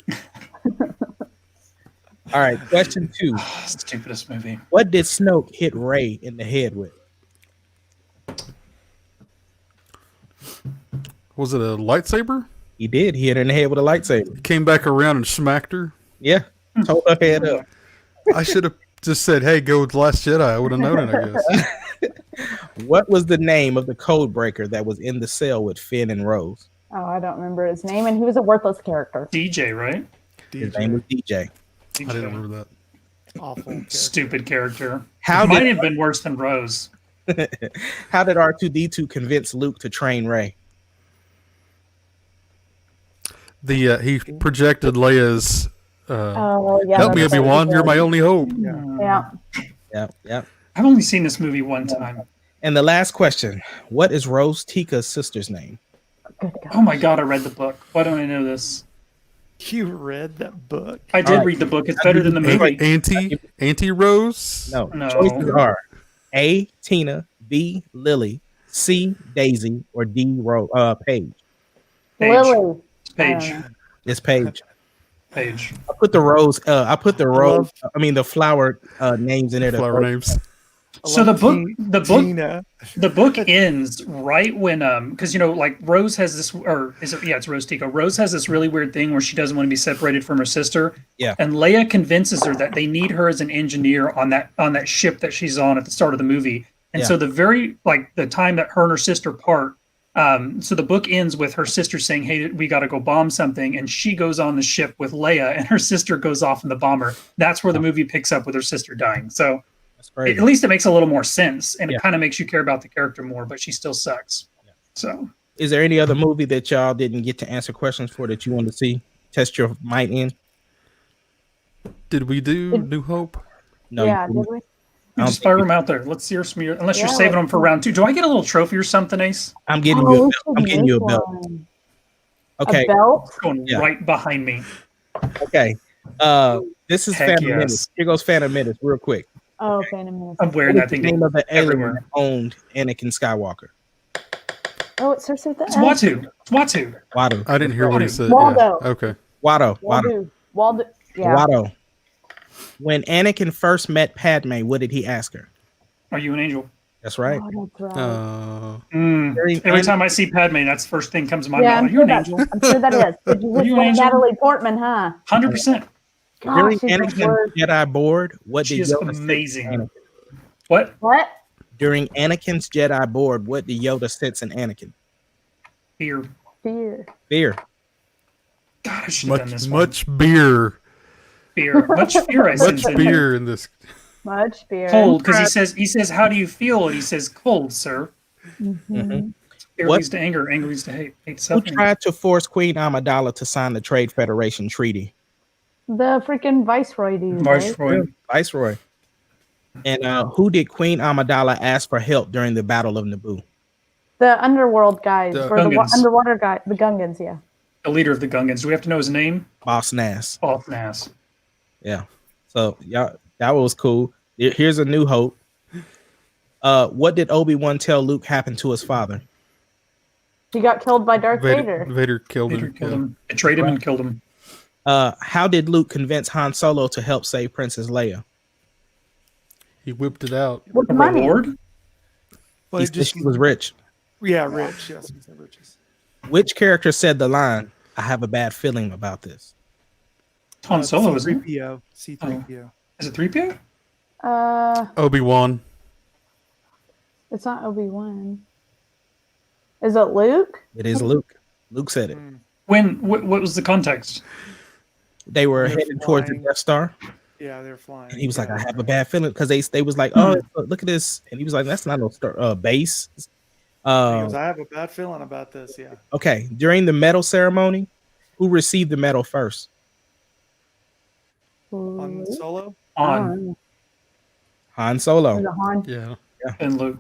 All right, question 2. Stupidest movie. What did Snoke hit Rey in the head with? Was it a lightsaber? He did. He hit her in the head with a lightsaber. He came back around and smacked her. Yeah. Hold her head up. I should have just said, "Hey, go with Last Jedi." I would have known it, I guess. What was the name of the code breaker that was in the cell with Finn and Rose? Oh, I don't remember his name, and he was a worthless character. DJ, right? His name was DJ. I didn't remember that. Awful. character. Stupid character. How Might did have been worse than Rose. how did R2D2 convince Luke to train Rey? He projected Leia's. Oh, yeah. Help me, that's what Obi-Wan. he You're did. my only hope. Yeah. Yep. I've only seen this movie one time. And the last question: what is Rose Tika's sister's name? Good God. Oh my god, I read the book. Why don't I know this? You read that book? I did right. read the book. It's better than the movie. Auntie Rose. No. No. Choices are A. Tina, B. Lily, C. Daisy, or D. Paige. Paige. Lily. Paige. It's Paige. Paige. I put the rose. love- The flower names in there. to Flower throw- names. I So love the book Tina. the book ends right when because like Rose has this, or is it, yeah, it's Rose Tico. Rose has this really weird thing where she doesn't want to be separated from her sister. Yeah. And Leia convinces her that they need her as an engineer on that ship that she's on at the start of the movie. And Yeah. so the time that her and her sister part, so the book ends with her sister saying, "Hey, we got to go bomb something," and she goes on the ship with Leia, and her sister goes off in the bomber. That's where the movie picks up with her sister dying. So That's crazy. at least it makes a little more sense, and Yeah. it kind of makes you care about the character more. But she still sucks. So Is there any other movie that y'all didn't get to answer questions for that you want to see? Test your might in? Did we do New Hope? No. Yeah, you did didn't. we? you just fire them out there. Let's see her smear. Unless you're Yeah, saving them let's for see. round 2. Do I get a little trophy or something, Ace? I'm getting Oh, you. we A belt. should I'm getting you a make belt. one. Okay. A belt? It's going Yeah. right behind me. Okay. This is Heck Phantom yes. Menace. Here goes Phantom Menace, real quick. Oh, Phantom Menace. I'm wearing What that is the thing name of the alien everywhere. that owned Anakin Skywalker? Oh, it starts with the It's S. Watu. It's Watu. Watto. I didn't hear what he said. Waldo. Yeah. Okay. Watto. Waldo. Yeah. Watto. When Anakin first met Padme, what did he ask her? Are you an angel? That's right. Oh, that's right. During Every Anakin- time I see Padme, that's the first thing that comes to my Yeah, mind. Are I'm you an sure, angel? I'm sure that is. Did you Are you just an like angel? Natalie Portman, huh? 100%. During Gosh, she's the Anakin's worst. Jedi board, what She did is Yoda say to amazing. Anakin? What? What? During Anakin's Jedi board, what did Yoda sense in Anakin? Fear. Fear. Fear. God, I should have done Much this much beer. Fear. Much fear I sense Much in you. beer in this. Much fear. Cold, because he says, how do you feel? And he says, cold, sir. Mhm. Fear What- leads to anger. Anger leads to hate. Hate Who suffering. tried to force Queen Amidala to sign the Trade Federation Treaty? The freaking Viceroy dude. Right? Viceroy. Viceroy. And who did Queen Amidala ask for help during the Battle of Naboo? The underworld guys. The Or the Gungans. underwater guy. The Gungans, yeah. The leader of the Gungans. Do we have to know his name? Boss Nass. Paul Nass. Yeah. So yeah, that was cool. Here's a new hope. What did Obi-Wan tell Luke happened to his father? He got killed by Darth Vader, Vader. Vader killed Vader him. killed Yeah. him. Betrayed him and killed him. How did Luke convince Han Solo to help save Princess Leia? He whipped it out. With A money. reward? Well, He it said just she was rich. yeah, rich. Yes, he said riches. Which character said the line, "I have a bad feeling about this"? Han Solo, isn't it? C-3PO. C-3PO. Is it 3PO? Obi-Wan. It's not Obi-Wan. Is it Luke? It is Luke. Luke said it. What was the context? They were They're headed towards the flying. Death Star, Yeah, they're flying. and he was like, Yeah. "I have a bad feeling," because they was like, "Oh, look at this," and he was like, "That's not no base." He goes, I have a bad feeling about this. Yeah. Okay, during the medal ceremony, who received the medal first? On Solo? On Han Solo. Is it Han? Yeah. and Luke.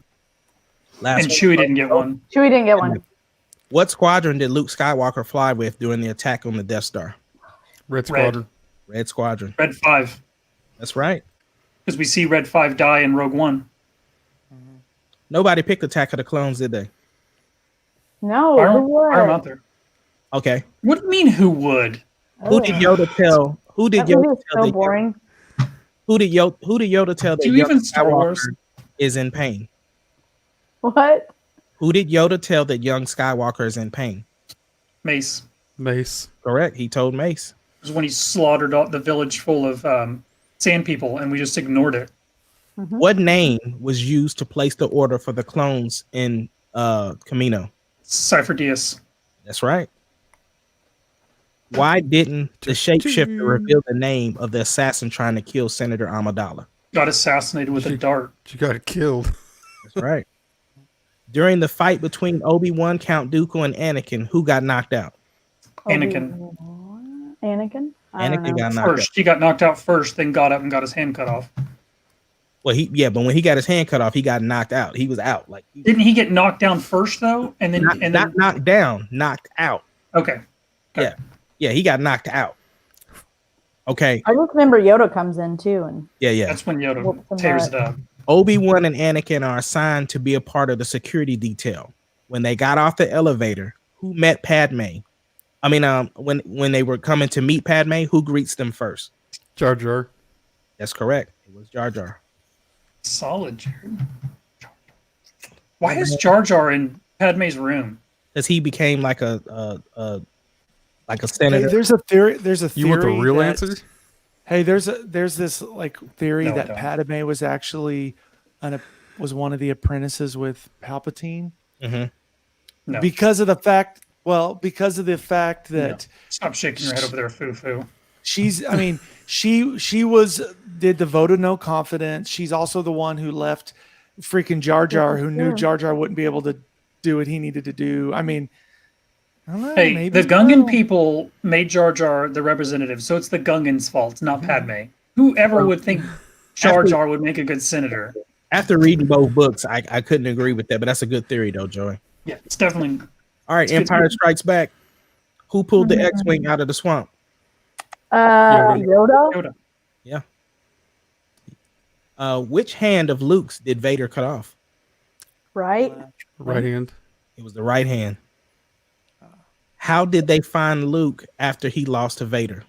Last And one. Chewie didn't get one. Chewie didn't get one. What squadron did Luke Skywalker fly with during the attack on the Death Star? Red Squadron. Red Squadron. Red 5. That's right. Because we see Red 5 die in Rogue One. Nobody picked Attack of the Clones, did they? No, Fire who him would? out there. Okay. What do you mean, who would? Who did Yoda tell? Who did That movie Yoda is tell? so that boring. Who did Yoda tell that Do young even Star Wars? Skywalker is in pain? What? Who did Yoda tell that young Skywalker is in pain? Mace. Mace. Correct. He told Mace. It was when he slaughtered all the village full of sand people, and we just ignored it. What name was used to place the order for the clones in Camino? Cypher Diaz. That's right. Why didn't the shapeshifter reveal the name of the assassin trying to kill Senator Amidala? Got assassinated with a dart. She got killed. That's right. During the fight between Obi-Wan, Count Dooku, and Anakin, who got knocked out? Anakin. Anakin? I don't Anakin know. got knocked out. First. He got knocked out first, then got up and got his hand cut off. Well, but when he got his hand cut off, he got knocked out. He was out. Like Didn't he get knocked down first though? And then not knocked down, knocked out. Okay. Yeah, he got knocked out. Okay. I just remember Yoda comes in too, and Yeah. That's when Yoda Whoops, I'm tears right. it up. Obi-Wan and Anakin are assigned to be a part of the security detail. When they got off the elevator, who met Padme? I mean, when they were coming to meet Padme, who greets them first? Jar Jar. That's correct. It was Jar Jar. Solid, Jared. Why is Jar Jar in Padme's room? Because he became like a Hey, senator. there's a theory. There's a theory. You want the real that- answer? Hey, there's this like theory No, I that don't. Padme was actually was one of the apprentices with Palpatine Mhm. No. because of the fact. Well, because of the fact that Stop shaking your head over there, foo-foo. she's. I mean, she did the vote of no confidence. She's also the one who left freaking Jar Jar, who knew Jar Jar wouldn't be able to do what he needed to do. I mean, I don't know. Hey, maybe the Gungan people made Jar Jar the representative, so it's the Gungans' fault, not Padme. Whoever would think Jar Jar would make a good senator? After reading both books, I couldn't agree with that, but that's a good theory, though, Joey. Yeah, it's definitely. All right, good. Empire Strikes Back. Who pulled the X-wing out of the swamp? Yoda. Yoda. Which hand of Luke's did Vader cut off? Right? Right hand. It was the right hand. How did they find Luke after he lost to Vader?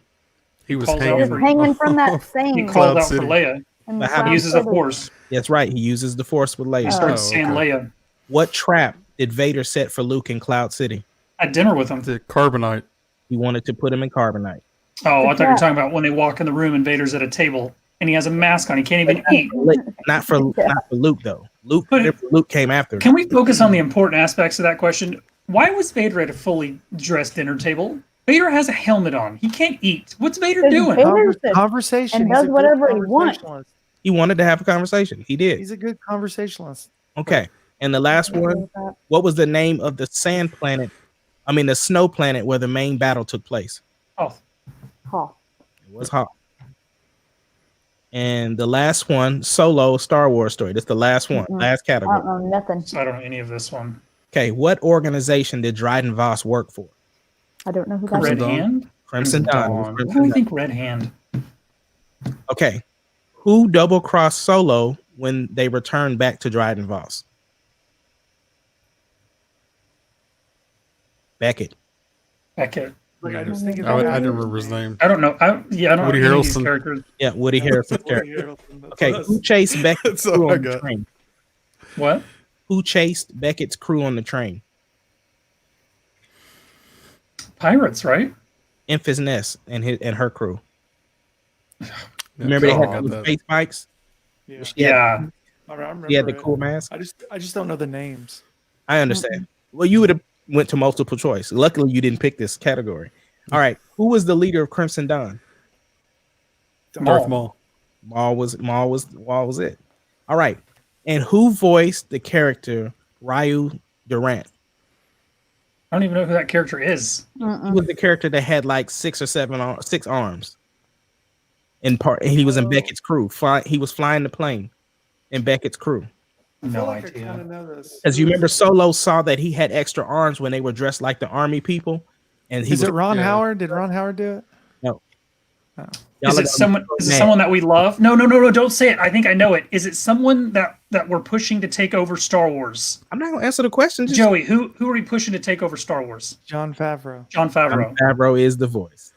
He was calls out hanging. for- Hanging from that He thing. called Cloud out City. for Leia. in But the how He do you South uses a City. force. That's right. He uses the Force with Leia. He starts Oh, saying okay. Leia What trap did Vader set for Luke in Cloud City? at dinner with him. The carbonite. He wanted to put him in carbonite. Oh, I thought you were Yeah. talking about when they walk in the room and Vader's at a table and he has a mask on. He can't even eat. Not for Luke though. Luke came after. Can we focus on the important aspects of that question? Why was Vader at a fully dressed dinner table? Vader has a helmet on. He can't eat. What's Vader Because doing? Vader- Conversation. and He's does a good whatever he wants. conversationalist. He wanted to have a conversation. He did. He's a good conversationalist. Okay. And the last one, what was the name of the sand planet? I mean, the snow planet where the main battle took place? Oh, Huh. It was Hoth. And the last one, Solo, Star Wars story. That's the last one, last category. Nothing. I don't know any of this one. Okay. What organization did Dryden Voss work for? I don't know who that Red is. Dawn. Hand? Crimson Dawn. It was Who Crimson do you Dawn. think Red Hand? Okay. Who double crossed Solo when they returned back to Dryden Voss? Beckett. Beckett. Like, I just think I didn't remember his name. I don't know. I don't Woody know any of these Harrelson. characters. Yeah, Woody Harrelson's character. Okay. Who chased Beckett's That's all crew I on the got. train? What? Who chased Beckett's crew on the train? Pirates, right? Memphis Ness and her crew. Remember they had those face bikes? Yeah. Yeah. I remember He had the it. cool mask. I just don't know the names. I understand. Well, you would have went to multiple choice. Luckily, you didn't pick this category. All right. Who was the leader of Crimson Dawn? Darth Maul. Maul was it. All right. And who voiced the character Ryu Durant? I don't even know who that character is. He was the character that had like six arms. And he was in Beckett's crew. He was flying the plane in Beckett's crew. No I idea. kind of know this. As you remember, Solo saw that he had extra arms when they were dressed like the army people. And he Is was it Ron Yeah. Howard? Did Ron Howard do it? no. Oh. Y'all Is are it gonna someone? be Is it mad. someone that we love? No, don't say it. I think I know it. Is it someone that we're pushing to take over Star Wars? I'm not gonna answer the question. Just Joey, who are we pushing to take over Star Wars? John Favreau. John Favreau. Favreau is the voice.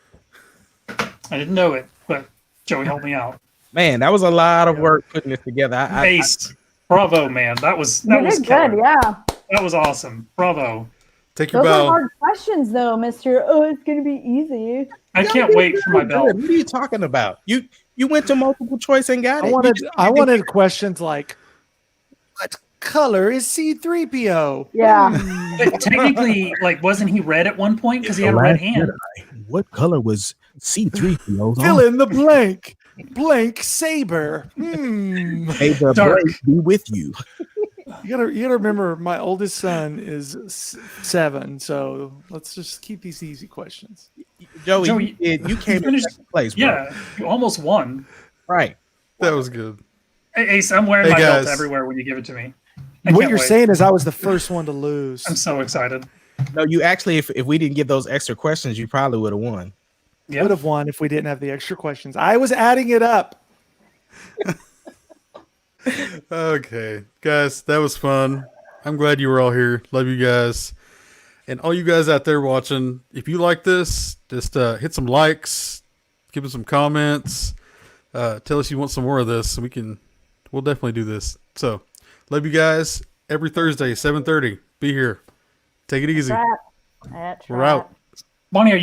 I didn't know it, but Joey, help me out. Man, that was a lot of work putting this together. Ace, bravo, man. That was You was did killer. good, yeah. That was awesome. Bravo. Take your Those are bow. hard questions, though, Mister. Oh, it's gonna be easy. I can't wait for my belt. What are you talking about? You went to multiple choice and got it. I wanted questions like, what color is C-3PO? Yeah. But technically, like, wasn't he red at one point because he had a red hand? What color was C-3PO's Fill in the blank. Blank saber. May the Dark. break be with you. You gotta remember, my oldest son is 7, so let's just keep these easy questions. Joey, you came in finished- second place, bro. Yeah, you almost won. Right. That was good. Ace, I'm wearing Hey, my belt guys. everywhere when you give it to me. I What can't you're wait. saying is I was the first one to lose. I'm so excited. No, you actually, if we didn't get those extra questions, you probably would have won. Yeah. Would have won if we didn't have the extra questions. I was adding it up. Okay, guys, that was fun. I'm glad you were all here. Love you guys. And all you guys out there watching, if you like this, just hit some likes, give us some comments, tell us you want some more of this, so we'll definitely do this. So, love you guys. Every Thursday, 7:30. Be here. Take it easy. That's We're right. out. Bonnie, are